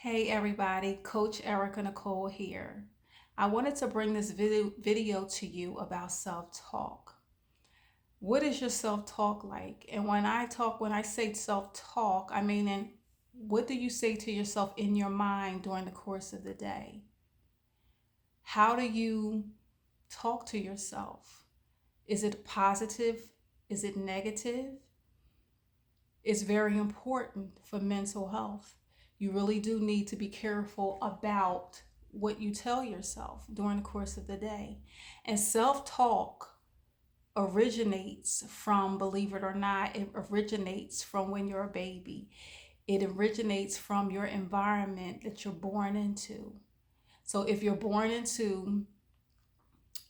Hey everybody, Coach Erika Nichol here. I wanted to bring this video to you about self-talk. What is your self-talk like? And when I say self-talk, I mean what do you say to yourself in your mind during the course of the day? How do you talk to yourself? Is it positive? Is it negative? It's very important for mental health. You really do need to be careful about what you tell yourself during the course of the day. And self talk originates from, believe it or not, it originates from when you're a baby. It originates from your environment that you're born into. So if you're born into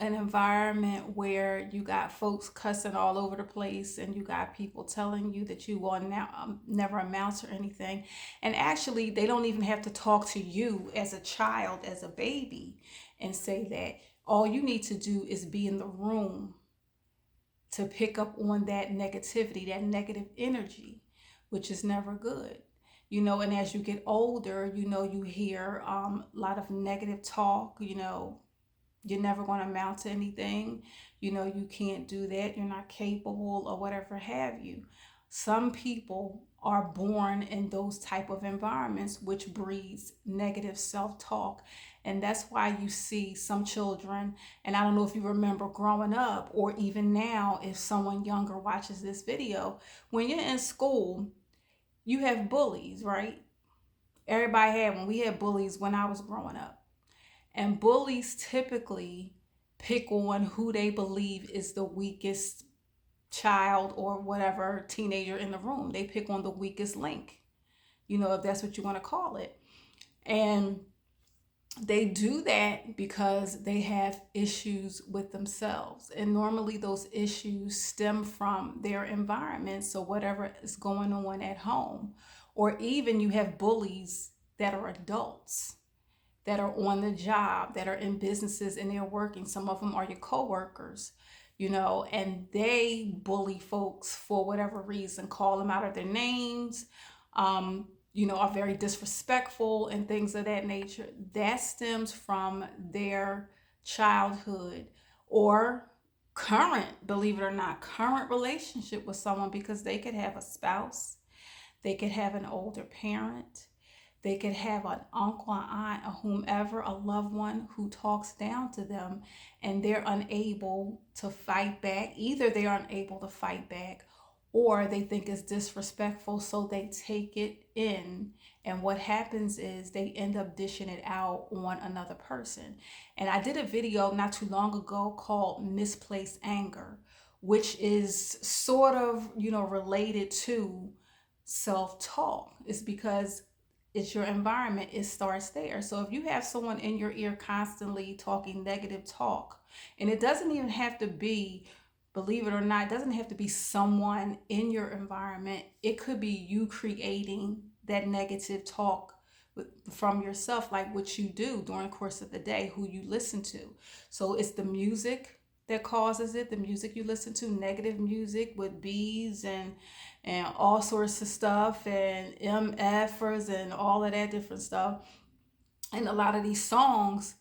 an environment where you got folks cussing all over the place and you got people telling you that you will now never amount to anything, and actually they don't even have to talk to you as a child, as a baby, and say that. All you need to do is be in the room to pick up on that negativity, that negative energy, which is never good. And as you get older, you hear a lot of negative talk. You're never going to amount to anything. You can't do that. You're not capable or whatever have you. Some people are born in those type of environments, which breeds negative self-talk. And that's why you see some children, and I don't know if you remember growing up or even now, if someone younger watches this video, when you're in school, you have bullies, right? Everybody had one. We had bullies when I was growing up. And bullies typically pick on who they believe is the weakest child or whatever teenager in the room. They pick on the weakest link, if that's what you want to call it. And they do that because they have issues with themselves. And normally those issues stem from their environment. So whatever is going on at home, or even you have bullies that are adults that are on the job, that are in businesses and they're working. Some of them are your coworkers, and they bully folks for whatever reason, call them out of their names, are very disrespectful and things of that nature. That stems from their childhood or current, believe it or not, current relationship with someone, because they could have a spouse, they could have an older parent, they could have an uncle, an aunt, or whomever, a loved one who talks down to them, and they're unable to fight back. Either they are unable to fight back or they think it's disrespectful, so they take it in. And what happens is they end up dishing it out on another person. And I did a video not too long ago called Misplaced Anger, which is sort of, related to self-talk. It's because it's your environment, it starts there. So if you have someone in your ear constantly talking negative talk, and it doesn't even have to be, believe it or not, it doesn't have to be someone in your environment. It could be you creating that negative talk from yourself, like what you do during the course of the day, who you listen to. So it's the music that causes it, the music you listen to, negative music with bees and all sorts of stuff, and MFers and all of that different stuff. And a lot of these songs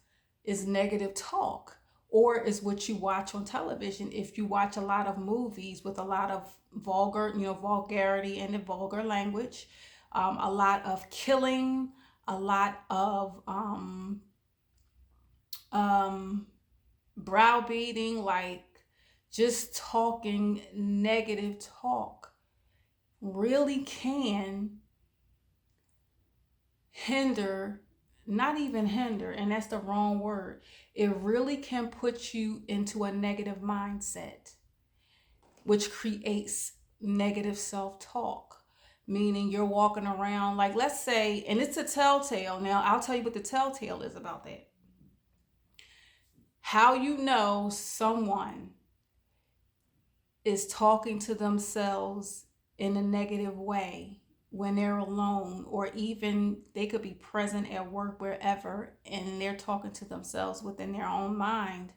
is negative talk, or is what you watch on television. If you watch a lot of movies with a lot of vulgarity and the vulgar language, a lot of killing, a lot of browbeating, like just talking negative talk, really can hinder, not even hinder, and that's the wrong word. It really can put you into a negative mindset, which creates negative self-talk. Meaning you're walking around, like, let's say, and it's a telltale. Now, I'll tell you what the telltale is about that. How you know someone is talking to themselves in a negative way when they're alone, or even they could be present at work, wherever, and they're talking to themselves within their own mind,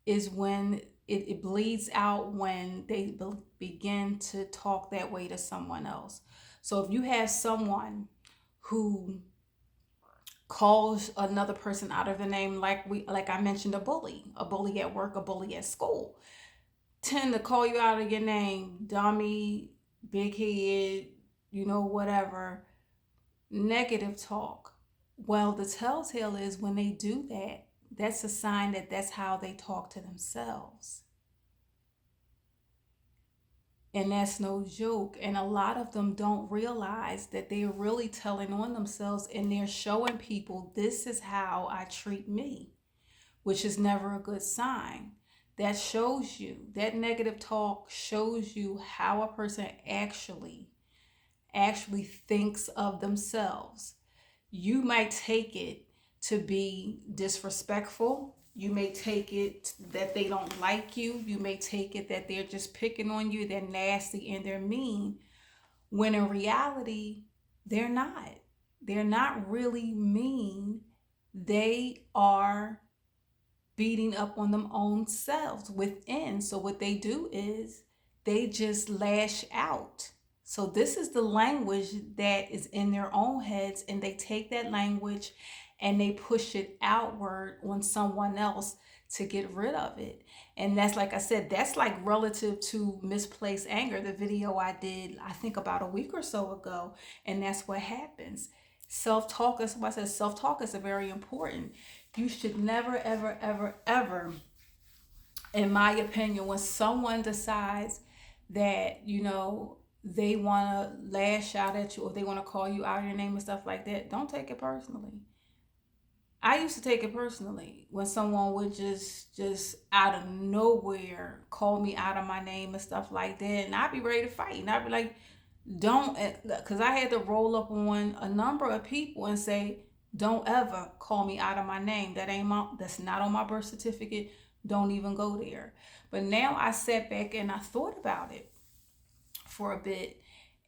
is when it bleeds out, when they begin to talk that way to someone else. So if you have someone who calls another person out of the name, like I mentioned, a bully at work, a bully at school, tend to call you out of your name, dummy, big head, whatever, negative talk. Well, the telltale is when they do that, that's a sign that that's how they talk to themselves. And that's no joke. And a lot of them don't realize that they're really telling on themselves, and they're showing people, this is how I treat me, which is never a good sign. That shows you, that negative talk shows you how a person actually thinks of themselves. You might take it to be disrespectful. You may take it that they don't like you. You may take it that they're just picking on you, they're nasty and they're mean, when in reality, they're not. They're not really mean. They are beating up on them own selves within. So what they do is they just lash out. So this is the language that is in their own heads, and they take that language and they push it outward on someone else to get rid of it. And that's, like I said, that's like relative to misplaced anger, the video I did, I think about a week or so ago. And that's what happens. Self-talk, is why I said self-talk is a very important. You should never, ever, ever, ever, in my opinion, when someone decides that, they want to lash out at you, or they want to call you out of your name and stuff like that, don't take it personally. I used to take it personally when someone would just out of nowhere call me out of my name and stuff like that, and I'd be ready to fight, and I'd be like, don't, because I had to roll up on a number of people and say, don't ever call me out of my name. That's not on my birth certificate. Don't even go there. But now I sat back and I thought about it for a bit,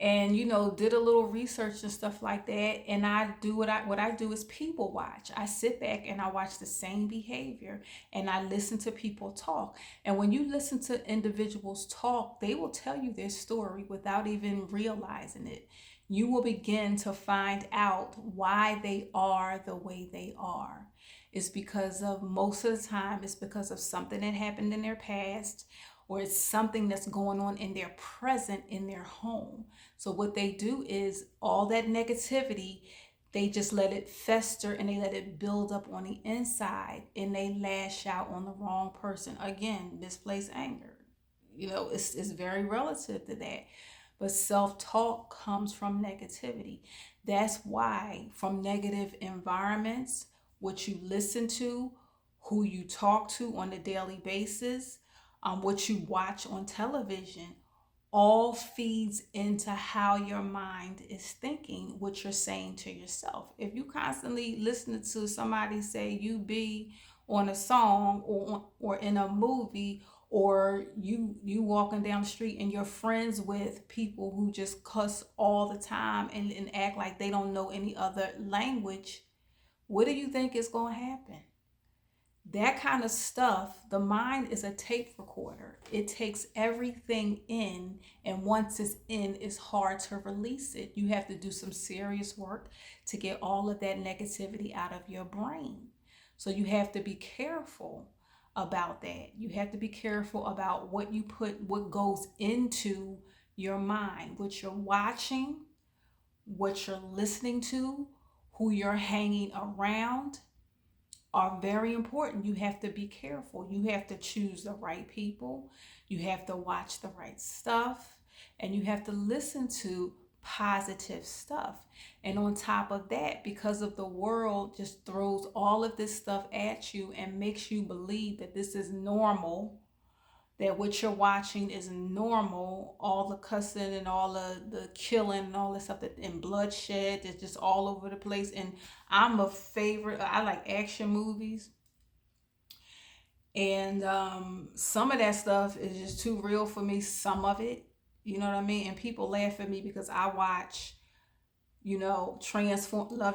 and did a little research and stuff like that. And I do what I do is people watch. I sit back and I watch the same behavior, and I listen to people talk. And when you listen to individuals talk, they will tell you their story without even realizing it. You will begin to find out why they are the way they are. It's because of, most of the time, it's because of something that happened in their past, or it's something that's going on in their present, in their home. So what they do is, all that negativity, they just let it fester and they let it build up on the inside, and they lash out on the wrong person. Again, misplaced anger. It's very relative to that. But self-talk comes from negativity. That's why, from negative environments, what you listen to, who you talk to on a daily basis, what you watch on television, all feeds into how your mind is thinking, what you're saying to yourself. If you constantly listening to somebody say you be on a song, or in a movie, or you walking down the street and you're friends with people who just cuss all the time, and act like they don't know any other language, what do you think is going to happen? That kind of stuff, the mind is a tape recorder. It takes everything in, and once it's in, it's hard to release it. You have to do some serious work to get all of that negativity out of your brain. So you have to be careful about that. You have to be careful about what you put, what goes into your mind, what you're watching, what you're listening to, who you're hanging around, are very important. You have to be careful. You have to choose the right people. You have to watch the right stuff. And you have to listen to positive stuff. And on top of that, because of the world just throws all of this stuff at you and makes you believe that this is normal, that what you're watching is normal, all the cussing and all the killing and all this stuff, and bloodshed that's just all over the place. And I like action movies, and some of that stuff is just too real for me, some of it, you know what I mean? And people laugh at me because I watch, love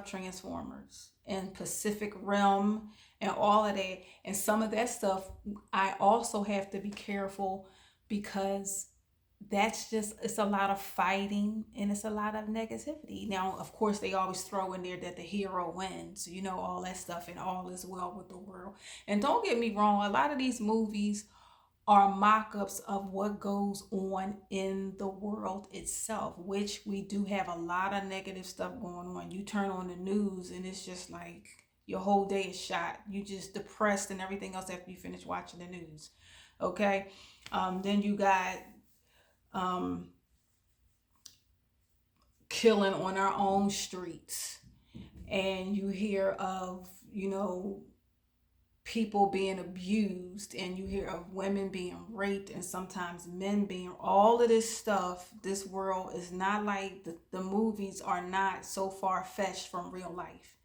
Transformers and Pacific Rim and all of that. And some of that stuff, I also have to be careful, because that's just, it's a lot of fighting and it's a lot of negativity. Now of course they always throw in there that the hero wins, all that stuff, and all is well with the world. And don't get me wrong, a lot of these movies are mock-ups of what goes on in the world itself, which we do have a lot of negative stuff going on. You turn on the news and it's just like your whole day is shot. You just depressed and everything else after you finish watching the news. Okay. Then you got um, killing on our own streets, and you hear of people being abused, and you hear of women being raped, and sometimes men being, all of this stuff. This world is not like the movies are not so far-fetched from real life.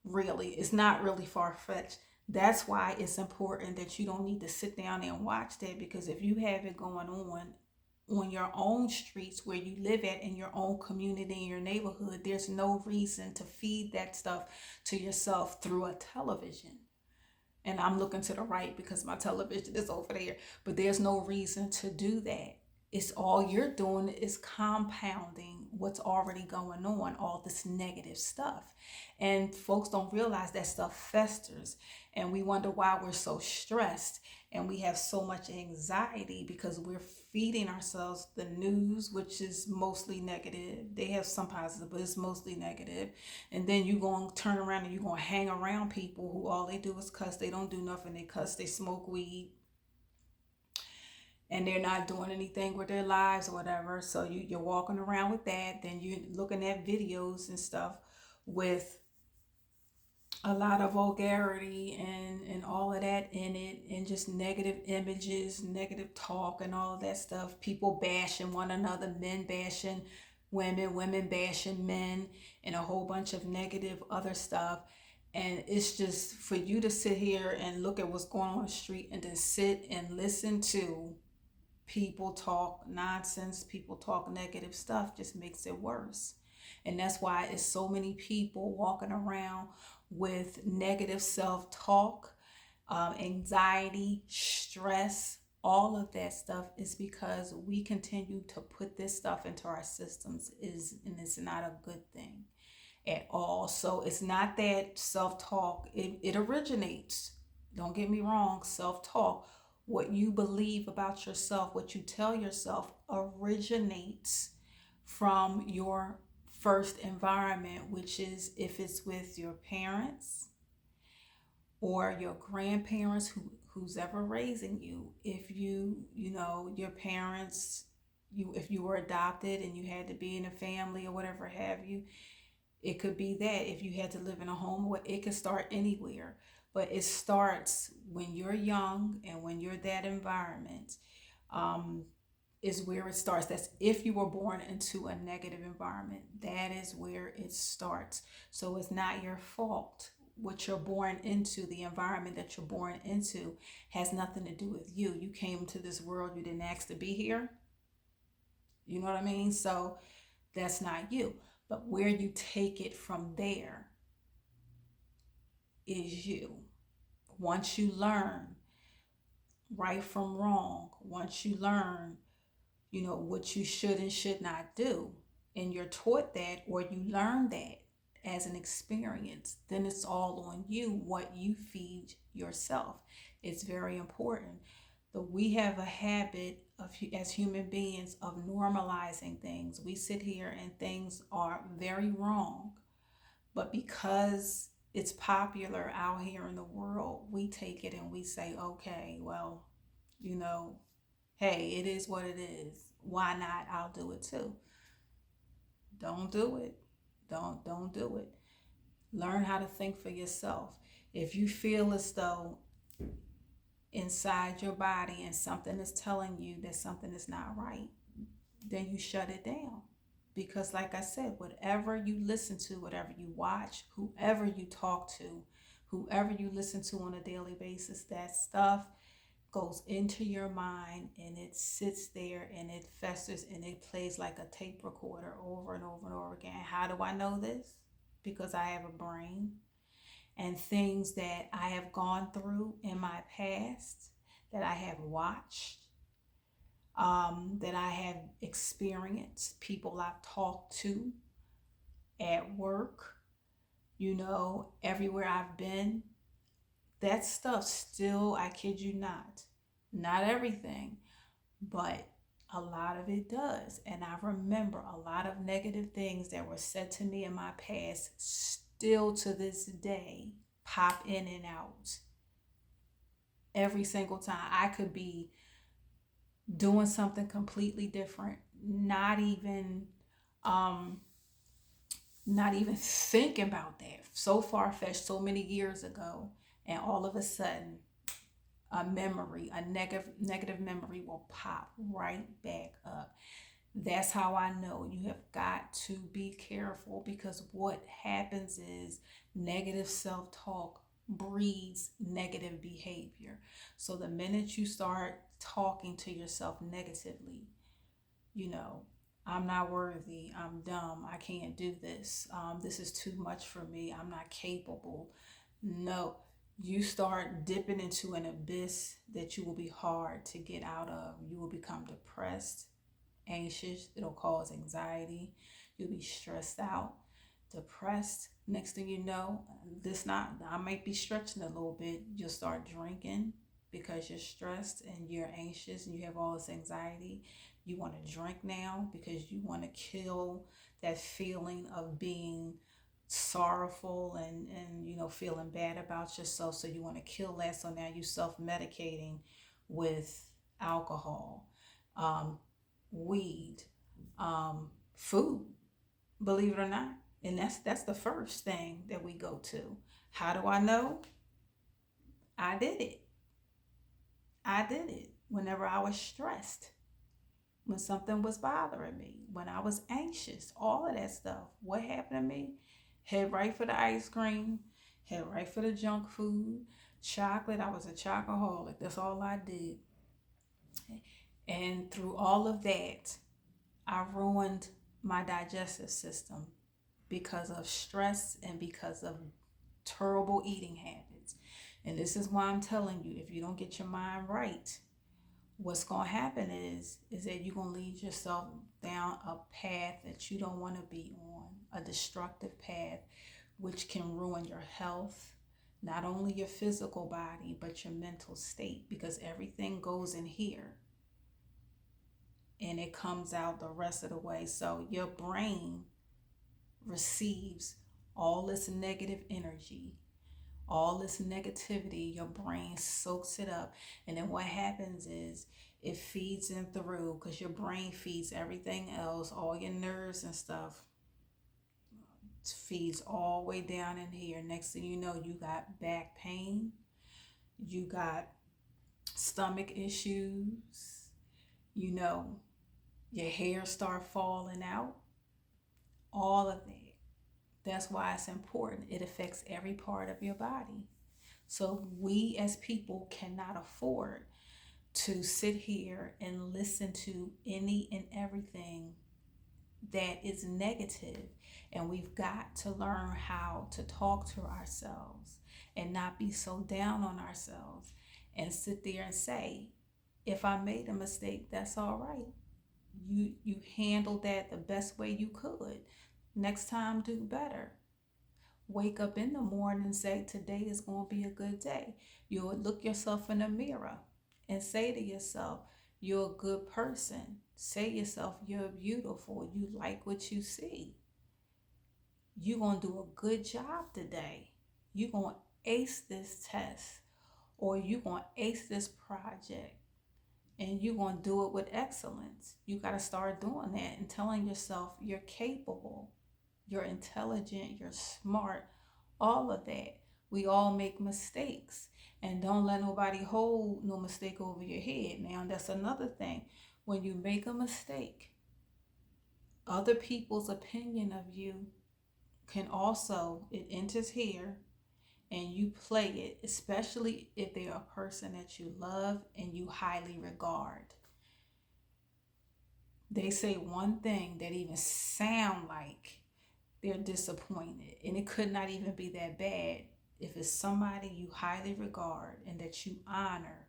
Really, it's not really far-fetched. That's why it's important that you don't need to sit down and watch that, because if you have it going on your own streets where you live at, in your own community, in your neighborhood, there's no reason to feed that stuff to yourself through a television. And I'm looking to the right because my television is over there. But there's no reason to do that. It's all you're doing is compounding what's already going on, all this negative stuff. And folks don't realize that stuff festers. And we wonder why we're so stressed and we have so much anxiety, because we're feeding ourselves the news, which is mostly negative. They have some positive, but it's mostly negative. And then you going to turn around and you're going to hang around people who all they do is cuss. They don't do nothing. They cuss, they smoke weed, and they're not doing anything with their lives or whatever. So you're walking around with that. Then you're looking at videos and stuff with a lot of vulgarity and all of that in it, and just negative images, negative talk, and all of that stuff. People bashing one another, men bashing women, women bashing men, and a whole bunch of negative other stuff. And it's just for you to sit here and look at what's going on the street, and then sit and listen to people talk nonsense, people talk negative stuff, just makes it worse. And that's why it's so many people walking around with negative self-talk, anxiety, stress. All of that stuff is because we continue to put this stuff into our systems, and it's not a good thing at all. So it's not that self-talk, it originates, don't get me wrong, self-talk, what you believe about yourself, what you tell yourself, originates from your first environment, which is, if it's with your parents or your grandparents, who's ever raising you. If your parents, if you were adopted and you had to be in a family or whatever have you, it could be that. If you had to live in a home, it could start anywhere. But it starts when you're young, and when you're that environment, um, is where it starts. That's if you were born into a negative environment. That is where it starts. So it's not your fault. What you're born into, the environment that you're born into, has nothing to do with you. You came to this world, you didn't ask to be here. You know what I mean? So that's not you. But where you take it from there is you. Once you learn right from wrong, once you learn, what you should and should not do, and you're taught that, or you learn that as an experience, then it's all on you what you feed yourself. It's very important. But we have a habit of, as human beings, of normalizing things. We sit here and things are very wrong, but because it's popular out here in the world, we take it and we say, okay, well, you know, hey, it is what it is. Why not? I'll do it too. Don't do it. Don't do it. Learn how to think for yourself. If you feel as though inside your body and something is telling you that something is not right, then you shut it down. Because like I said, whatever you listen to, whatever you watch, whoever you talk to, whoever you listen to on a daily basis, that stuff goes into your mind, and it sits there and it festers and it plays like a tape recorder over and over and over again. How do I know this? Because I have a brain, and things that I have gone through in my past, that I have watched, that I have experienced, people I've talked to at work, everywhere I've been. That stuff still, I kid you not everything, but a lot of it does. And I remember a lot of negative things that were said to me in my past still to this day pop in and out every single time. I could be doing something completely different, um not even thinking about that, so far-fetched, so many years ago, and all of a sudden a negative memory will pop right back up. That's how I know you have got to be careful, because what happens is negative self-talk breeds negative behavior. So the minute you start talking to yourself negatively, you know, I'm not worthy, I'm dumb, I can't do this, this is too much for me, I'm not capable. No, you start dipping into an abyss that you will be hard to get out of. You will become depressed, anxious, it'll cause anxiety, you'll be stressed out, depressed. Next thing you know, this not I might be stretching a little bit, you'll start drinking because you're stressed and you're anxious and you have all this anxiety. You want to drink now because you want to kill that feeling of being sorrowful and feeling bad about yourself, so you want to kill that. So now you self-medicating with alcohol, um, weed, food, believe it or not. And that's the first thing that we go to. How do I know? I did it. I did it whenever I was stressed, when something was bothering me, when I was anxious, all of that stuff. What happened to me? Head right for the ice cream, head right for the junk food, chocolate. I was a chocoholic. That's all I did. And through all of that, I ruined my digestive system because of stress and because of terrible eating habits. And this is why I'm telling you, if you don't get your mind right, what's going to happen is that you're going to lead yourself down a path that you don't want to be on, a destructive path, which can ruin your health, not only your physical body, but your mental state, because everything goes in here and it comes out the rest of the way. So your brain receives all this negative energy, all this negativity. Your brain soaks it up, and then what happens is it feeds in through, because your brain feeds everything else, all your nerves and stuff feeds all the way down in here. Next thing you know, you got back pain, you got stomach issues, you know your hair start falling out, all of that. That's why it's important. It affects every part of your body. So we as people cannot afford to sit here and listen to any and everything that is negative. And we've got to learn how to talk to ourselves and not be so down on ourselves, and sit there and say, if I made a mistake, that's all right. You handled that the best way you could. Next time, do better. Wake up in the morning and say, today is going to be a good day. You'll look yourself in the mirror and say to yourself, you're a good person. Say to yourself, you're beautiful. You like what you see. You're going to do a good job today. You're going to ace this test, or you're going to ace this project, and you're going to do it with excellence. You got to start doing that and telling yourself you're capable, you're intelligent, you're smart, all of that. We all make mistakes, and don't let nobody hold no mistake over your head. Now, that's another thing. When you make a mistake, other people's opinion of you can also, it enters here, and you play it, especially if they're a person that you love and you highly regard. They say one thing that even sound like they're disappointed, and it could not even be that bad. If it's somebody you highly regard and that you honor,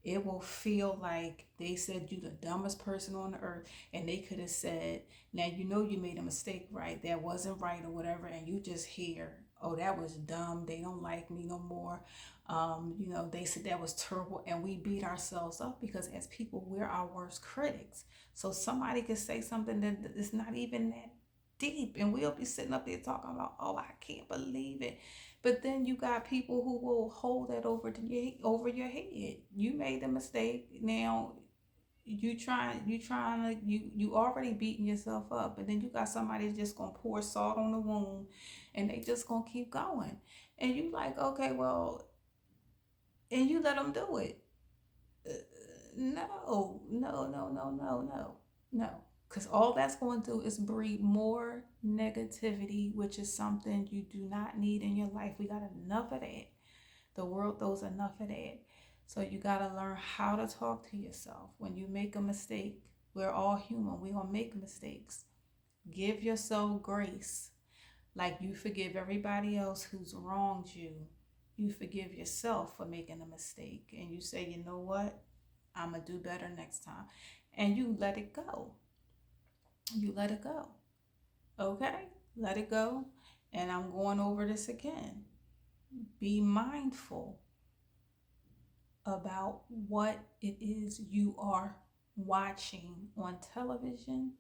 it will feel like they said you the dumbest person on the earth, and they could have said, now you know you made a mistake, right? That wasn't right or whatever, and you just hear, oh, that was dumb. They don't like me no more. They said that was terrible, and we beat ourselves up because as people, we're our worst critics. So somebody could say something that is not even that deep, and we'll be sitting up there talking about, oh, I can't believe it. But then you got people who will hold that over your head. You made the mistake. Now you already beating yourself up, and then you got somebody just gonna pour salt on the wound, and they just gonna keep going. And you like, okay, well, and you let them do it. No, no, no, no, no, no, no. Because all that's going to do is breed more negativity, which is something you do not need in your life. We got enough of that. The world throws enough of that. So you got to learn how to talk to yourself. When you make a mistake, we're all human. We're going to make mistakes. Give yourself grace. Like you forgive everybody else who's wronged you. You forgive yourself for making a mistake. And you say, you know what? I'm going to do better next time. And you let it go. You let it go. Okay? Let it go. And I'm going over this again. Be mindful about what it is you are watching on television.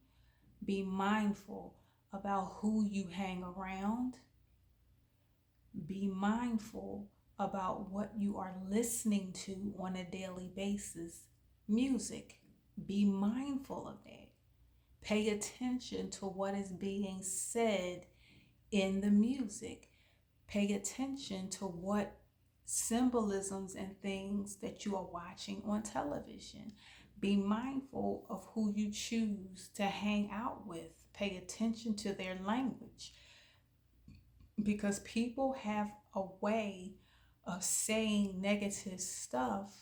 Be mindful about who you hang around. Be mindful about what you are listening to on a daily basis. Music. Be mindful of that. Pay attention to what is being said in the music. Pay attention to what symbolisms and things that you are watching on television. Be mindful of who you choose to hang out with. Pay attention to their language, because people have a way of saying negative stuff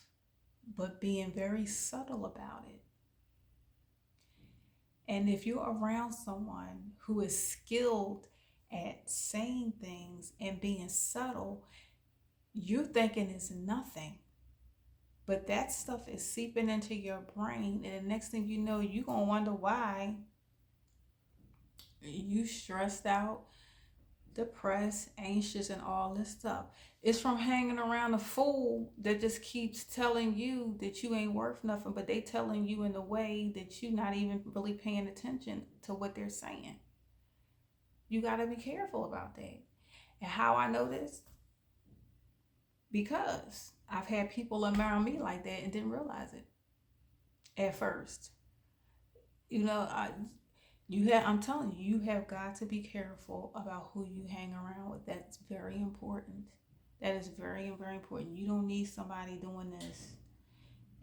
but being very subtle about it. And if you're around someone who is skilled at saying things and being subtle, you're thinking it's nothing. But that stuff is seeping into your brain, and the next thing you know, you're going to wonder why you stressed out, depressed, anxious, and all this stuff. It's from hanging around a fool that just keeps telling you that you ain't worth nothing, but they telling you in a way that you're not even really paying attention to what they're saying. You got to be careful about that. And how I know this? Because I've had people around me like that and didn't realize it at first. You know, I'm telling you, you have got to be careful about who you hang around with. That's very important. That is very, very important. You don't need somebody doing this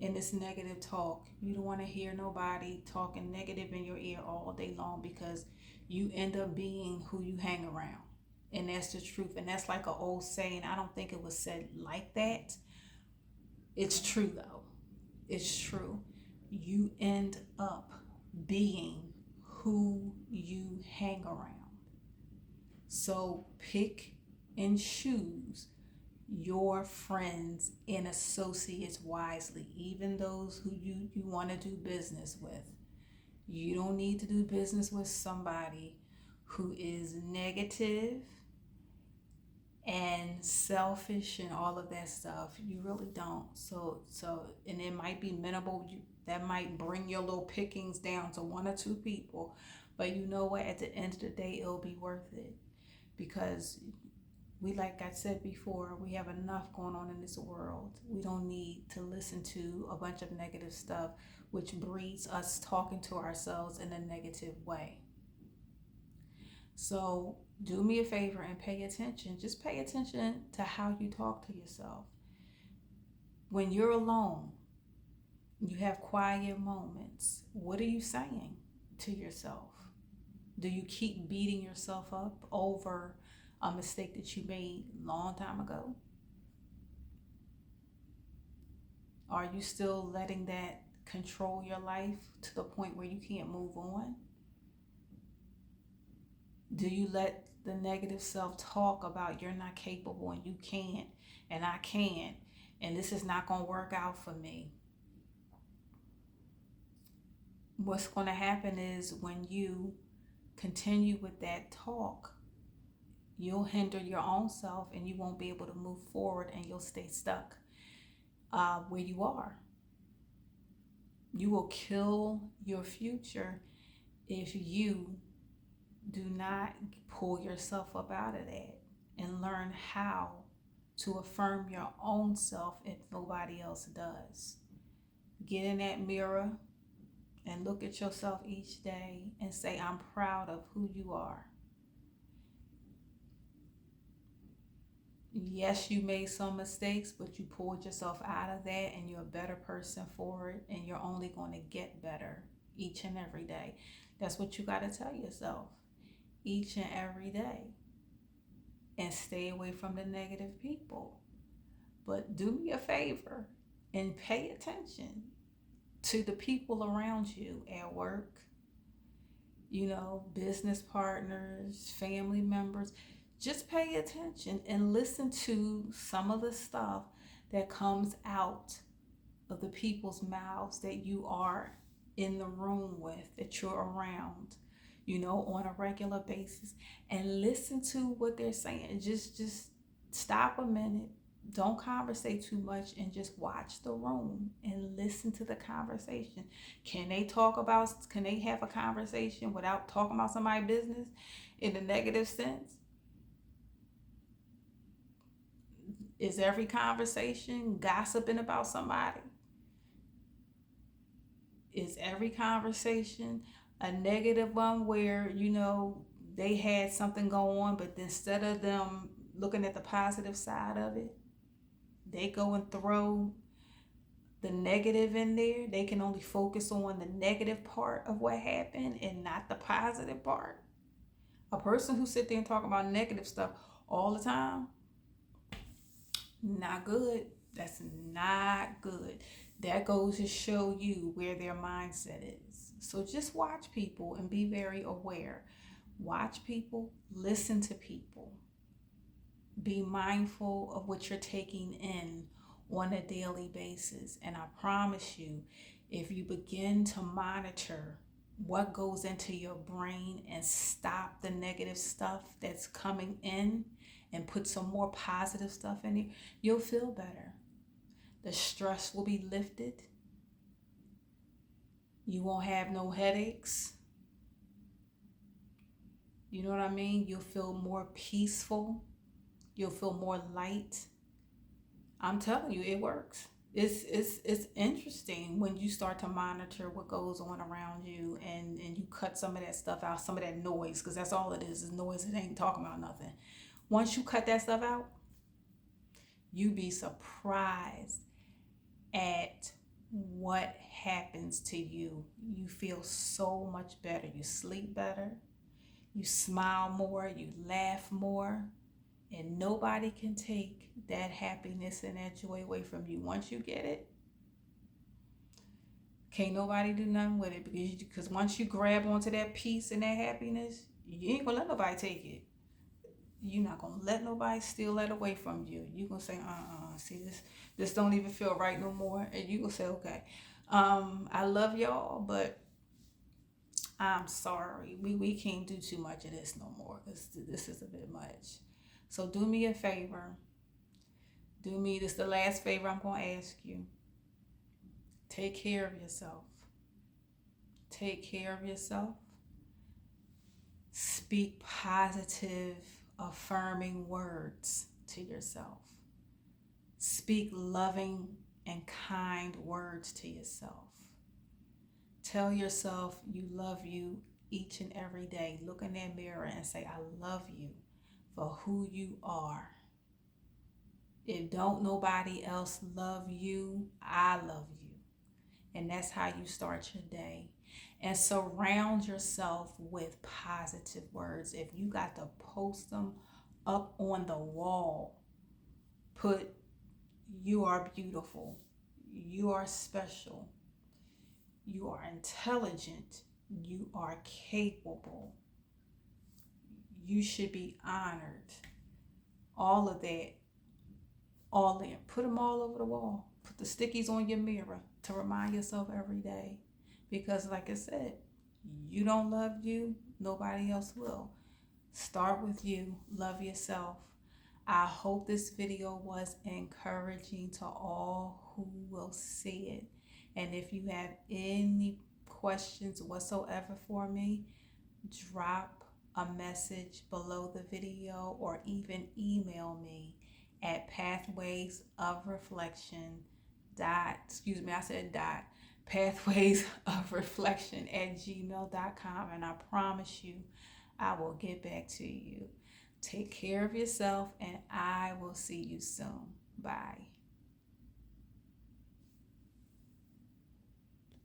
in this negative talk. You don't want to hear nobody talking negative in your ear all day long, because you end up being who you hang around. And that's the truth. And that's like an old saying. I don't think it was said like that. It's true though. It's true. You end up being who you hang around. So pick and choose your friends and associates wisely, even those who you want to do business with. You don't need to do business with somebody who is negative and selfish and all of that stuff. You really don't. And it might be minimal. That might bring your little pickings down to one or two people, but you know what, at the end of the day, it'll be worth it, because like I said before, we have enough going on in this world. We don't need to listen to a bunch of negative stuff, which breeds us talking to ourselves in a negative way. So do me a favor and pay attention. Just pay attention to how you talk to yourself. When you're alone, you have quiet moments. What are you saying to yourself? Do you keep beating yourself up over a mistake that you made a long time ago? Are you still letting that control your life to the point where you can't move on? Do you let the negative self-talk about you're not capable and you can't and I can't and this is not going to work out for me. What's going to happen is when you continue with that talk, you'll hinder your own self and you won't be able to move forward, and you'll stay stuck where you are. You will kill your future if you do not pull yourself up out of that and learn how to affirm your own self if nobody else does. Get in that mirror and look at yourself each day and say, I'm proud of who you are. Yes, you made some mistakes, but you pulled yourself out of that and you're a better person for it, and you're only going to get better each and every day. That's what you got to tell yourself each and every day. And stay away from the negative people. But do me a favor and pay attention to the people around you at work, business partners, family members. Just pay attention and listen to some of the stuff that comes out of the people's mouths that you are in the room with, that you're around, on a regular basis, and listen to what they're saying. Just stop a minute. Don't conversate too much and just watch the room and listen to the conversation. Can they have a conversation without talking about somebody's business in a negative sense? Is every conversation gossiping about somebody? Is every conversation a negative one where, they had something go on, but instead of them looking at the positive side of it, they go and throw the negative in there? They can only focus on the negative part of what happened and not the positive part. A person who sit there and talk about negative stuff all the time, not good. That's not good. That goes to show you where their mindset is. So just watch people and be very aware. Watch people, listen to people. Be mindful of what you're taking in on a daily basis. And I promise you, if you begin to monitor what goes into your brain and stop the negative stuff that's coming in and put some more positive stuff in it, you'll feel better. The stress will be lifted. You won't have no headaches. You know what I mean? You'll feel more peaceful. You'll feel more light. I'm telling you, it works. It's interesting when you start to monitor what goes on around you, and you cut some of that stuff out, some of that noise, because that's all it is noise. It ain't talking about nothing. Once you cut that stuff out, you be surprised at what happens to you. You feel so much better. You sleep better. You smile more. You laugh more. And nobody can take that happiness and that joy away from you. Once you get it, can't nobody do nothing with it, because once you grab onto that peace and that happiness, you ain't gonna let nobody take it. You're not gonna let nobody steal that away from you. You gonna say, see, this don't even feel right no more, and you gonna say, okay, I love y'all, but I'm sorry, we can't do too much of this no more. This is a bit much. So do me a favor. This is the last favor I'm gonna ask you. Take care of yourself. Take care of yourself. Speak positive, affirming words to yourself. Speak loving and kind words to yourself. Tell yourself you love you each and every day. Look in that mirror and say, I love you for who you are. If don't nobody else love you, I love you. And that's how you start your day. And surround yourself with positive words. If you got to post them up on the wall, put, you are beautiful, you are special, you are intelligent, you are capable, you should be honored. All of that all in. Put them all over the wall. Put the stickies on your mirror to remind yourself every day. Because, like I said, you don't love you, nobody else will. Start with you. Love yourself. I hope this video was encouraging to all who will see it. And if you have any questions whatsoever for me, drop a message below the video or even email me at pathways of reflection dot excuse me I said dot pathways of reflection at gmail.com, and I promise you I will get back to you. Take care of yourself, and I will see you soon. Bye.